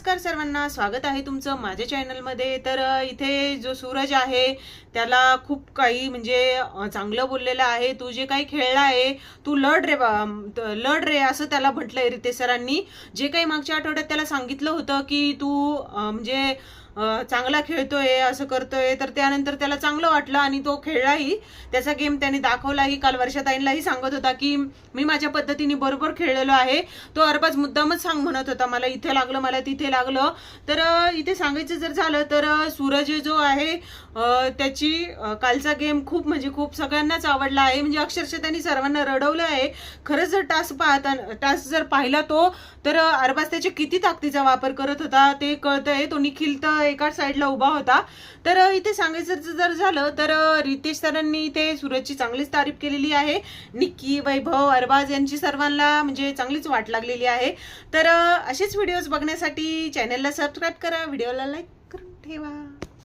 नमस्कार सर्वांना, स्वागत आहे तुमचं माझ्या चॅनलमध्ये। तर इथे जो सूरज आहे त्याला खूप काही म्हणजे चांगलं बोललेलं आहे। तू जे काही खेळला आहे तू लढ रे असं त्याला म्हटलंय रितेश सरांनी। जे काही मागच्या आठवड्यात त्याला सांगितलं होतं की तू म्हणजे चांगला खेळतोय असं करतोय, तर त्यानंतर त्याला चांगलं वाटलं आणि तो खेळलाही, त्याचा गेम त्याने दाखवलाही। काल वर्षाताईंनाही सांगत होता की मी माझ्या पद्धतीने बरोबर खेळलेलो आहे। तो अरबाज मुद्दामच म्हणत होता मला इथे लागलं मला तिथे लागलं। तर इथे सांगायचं जर झालं तर सूरज जो आहे त्याची कालचा गेम खूप म्हणजे खूप सगळ्यांनाच आवडला आहे। म्हणजे अक्षरशः त्यांनी सर्वांना रडवलं आहे। खरंच जर टास्क जर पाहिला तो तर अरबाज त्याचे किती ताकदीचा वापर करत होता ते कळतंय। तो निखिल तर एका साईडला उभा होता। तर इथे सांगायचं जर झालं तर रितेश सरांनी इथे सूरजची चांगलीच तारीफ केलेली आहे। निक्की, वैभव, अरबाज यांची सर्वांना म्हणजे चांगलीच वाट लागलेली आहे। तर असेच व्हिडिओज बघण्यासाठी चॅनलला सबस्क्राईब करा, व्हिडिओला लाईक करून ठेवा।